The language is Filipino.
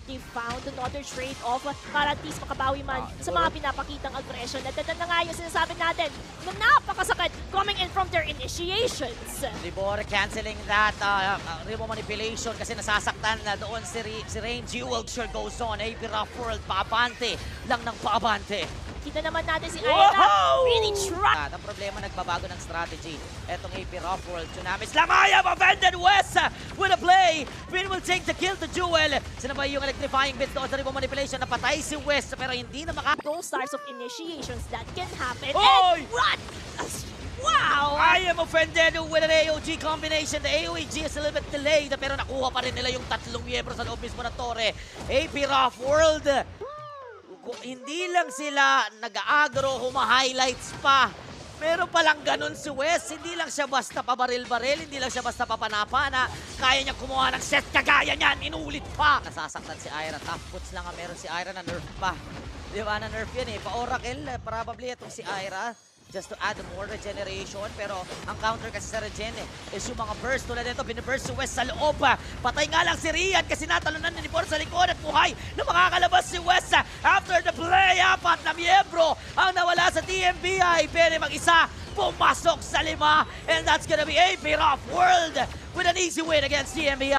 they found another trade-off para at least makabawi man sa mga pinapakitang aggression. At ito na nga yung sinasabi natin na napakasakit coming in from their initiations. Libor canceling that Remo manipulation kasi nasasaktan na doon si Rain. Jewel sure goes on. AP Rough World, paabante lang ng paabante. Kita naman natin si Aira really try. Ang problema, nagbabago ng strategy. Etong AP Rough World, Tsunamis. Lamaya, offended West with a play. Finn will take the kill to Jewel. Sinabay yung electrifying bits doon sa Remo manipulation. Napatay si West pero hindi na Those stars of initiations that can happen. Oy! And what? Wow! I am offended with an AOG combination. The AOG is a little bit delayed pero nakuha pa rin nila yung tatlong miyembro sa loob mismo ng Torre. AP Rough World, hindi lang sila nag-agro, huma-highlights pa. Meron palang ganun si West. Hindi lang siya basta pabaril-baril, hindi lang siya basta papanapana. Kaya niya kumuha ng set kagaya niyan, inulit pa. Nasasaktan si Ira. Top puts lang ang meron si Ira na nerf pa. Di ba, na nerf yan eh. Pa-Oracle, probably itong si Ira. Just to add more regeneration. Pero ang counter kasi sa regen is yung mga burst. Tulad nito, biniburst si West sa loob. Patay nga lang si Rian kasi natalunan ni Libor sa likod at buhay na makakalabas si West. After the play, 4 na miyembro ang nawala sa TMBI. Pwede mag-isa, pumasok sa 5. And that's gonna be AP Rough World with an easy win against TMBI.